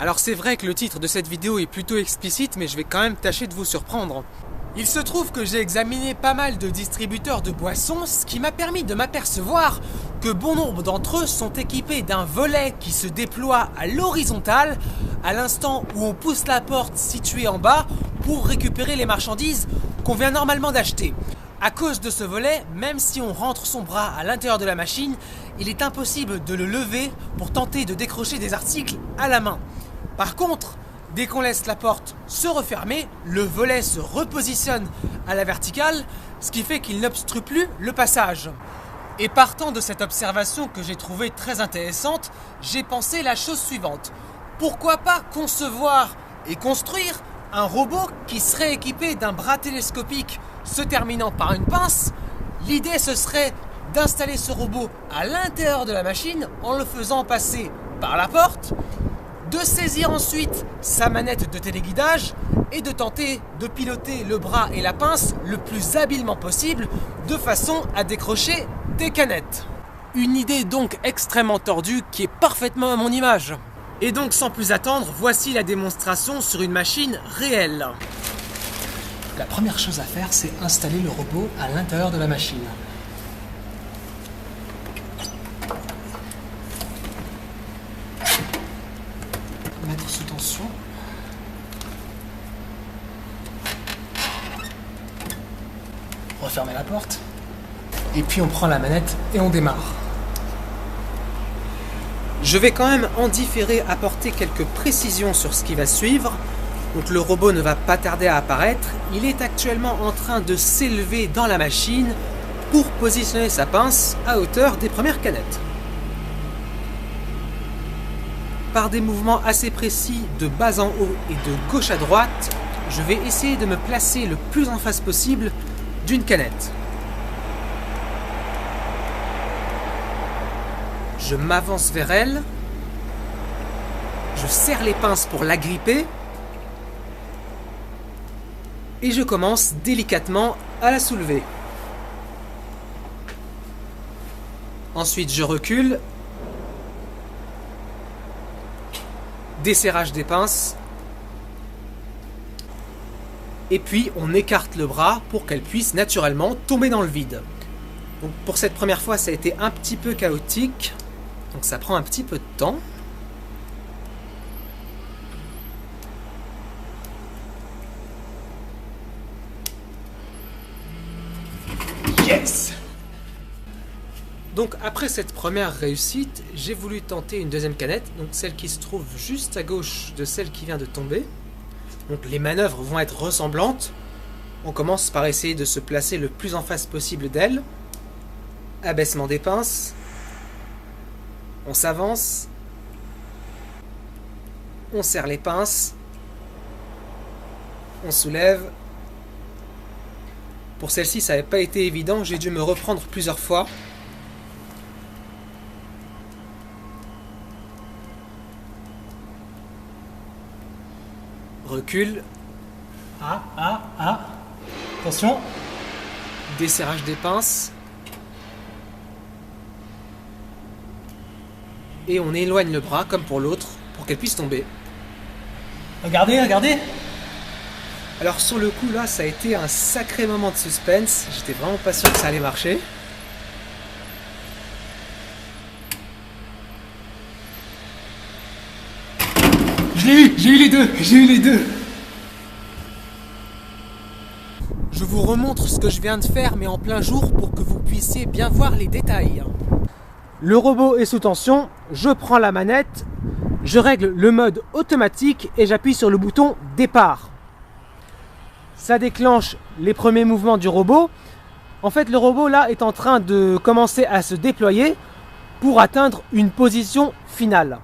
Alors c'est vrai que le titre de cette vidéo est plutôt explicite, mais je vais quand même tâcher de vous surprendre. Il se trouve que j'ai examiné pas mal de distributeurs de boissons, ce qui m'a permis de m'apercevoir que bon nombre d'entre eux sont équipés d'un volet qui se déploie à l'horizontale à l'instant où on pousse la porte située en bas pour récupérer les marchandises qu'on vient normalement d'acheter. À cause de ce volet, même si on rentre son bras à l'intérieur de la machine, il est impossible de le lever pour tenter de décrocher des articles à la main. Par contre, dès qu'on laisse la porte se refermer, le volet se repositionne à la verticale, ce qui fait qu'il n'obstrue plus le passage. Et partant de cette observation que j'ai trouvée très intéressante, j'ai pensé la chose suivante. Pourquoi pas concevoir et construire un robot qui serait équipé d'un bras télescopique se terminant par une pince? L'idée ce serait d'installer ce robot à l'intérieur de la machine en le faisant passer par la porte, de saisir ensuite sa manette de téléguidage et de tenter de piloter le bras et la pince le plus habilement possible de façon à décrocher des canettes. Une idée donc extrêmement tordue qui est parfaitement à mon image. Et donc sans plus attendre, voici la démonstration sur une machine réelle. La première chose à faire, c'est installer le robot à l'intérieur de la machine. Mettre sous tension. Refermer la porte. Et puis on prend la manette et on démarre. Je vais quand même en différé apporter quelques précisions sur ce qui va suivre. Donc le robot ne va pas tarder à apparaître. Il est actuellement en train de s'élever dans la machine pour positionner sa pince à hauteur des premières canettes. Par des mouvements assez précis de bas en haut et de gauche à droite, je vais essayer de me placer le plus en face possible d'une canette. Je m'avance vers elle, je serre les pinces pour l'agripper et je commence délicatement à la soulever. Ensuite je recule, desserrage des pinces et puis on écarte le bras pour qu'elle puisse naturellement tomber dans le vide. Donc pour cette première fois ça a été un petit peu chaotique. Donc ça prend un petit peu de temps. Yes! Donc après cette première réussite, j'ai voulu tenter une deuxième canette, donc celle qui se trouve juste à gauche de celle qui vient de tomber. Donc les manœuvres vont être ressemblantes. On commence par essayer de se placer le plus en face possible d'elle. Abaissement des pinces. On s'avance, on serre les pinces, on soulève. Pour celle-ci, ça n'avait pas été évident, j'ai dû me reprendre plusieurs fois. Recule. Attention. Desserrage des pinces. Et on éloigne le bras comme pour l'autre pour qu'elle puisse tomber. Regardez. Alors sur le coup là, ça a été un sacré moment de suspense. J'étais vraiment pas sûr que ça allait marcher. J'ai eu les deux. Je vous remontre ce que je viens de faire mais en plein jour pour que vous puissiez bien voir les détails. Le robot est sous tension, je prends la manette, je règle le mode automatique et j'appuie sur le bouton départ. Ça déclenche les premiers mouvements du robot. En fait, le robot là est en train de commencer à se déployer pour atteindre une position finale.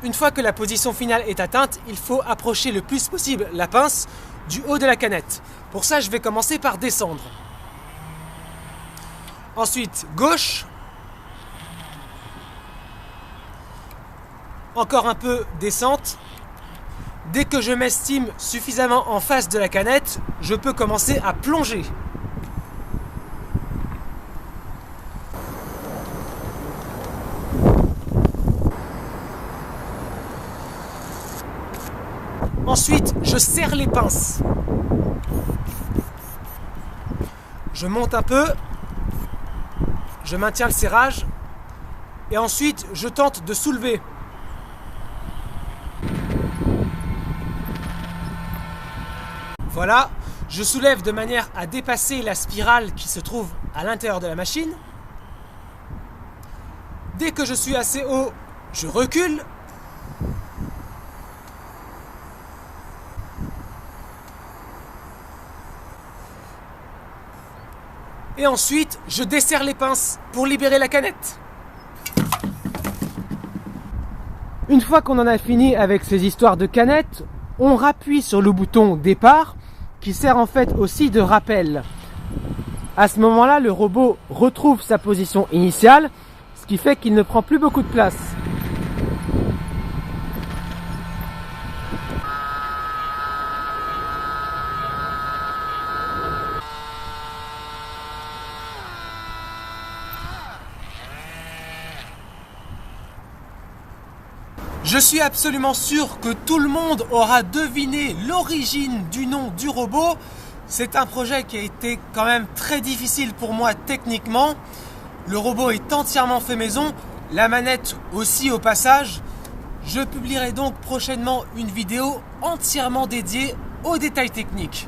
Une fois que la position finale est atteinte, il faut approcher le plus possible la pince du haut de la canette. Pour ça, je vais commencer par descendre. Ensuite, gauche. Encore un peu descente. Dès que je m'estime suffisamment en face de la canette, je peux commencer à plonger. Ensuite, je serre les pinces. Je monte un peu. Je maintiens le serrage. Et ensuite, je tente de soulever. Voilà, je soulève de manière à dépasser la spirale qui se trouve à l'intérieur de la machine. Dès que je suis assez haut, je recule. Et ensuite, je desserre les pinces pour libérer la canette. Une fois qu'on en a fini avec ces histoires de canettes, on rappuie sur le bouton départ qui sert en fait aussi de rappel. À ce moment-là, le robot retrouve sa position initiale, ce qui fait qu'il ne prend plus beaucoup de place. Je suis absolument sûr que tout le monde aura deviné l'origine du nom du robot. C'est un projet qui a été quand même très difficile pour moi techniquement. Le robot est entièrement fait maison, la manette aussi au passage. Je publierai donc prochainement une vidéo entièrement dédiée aux détails techniques.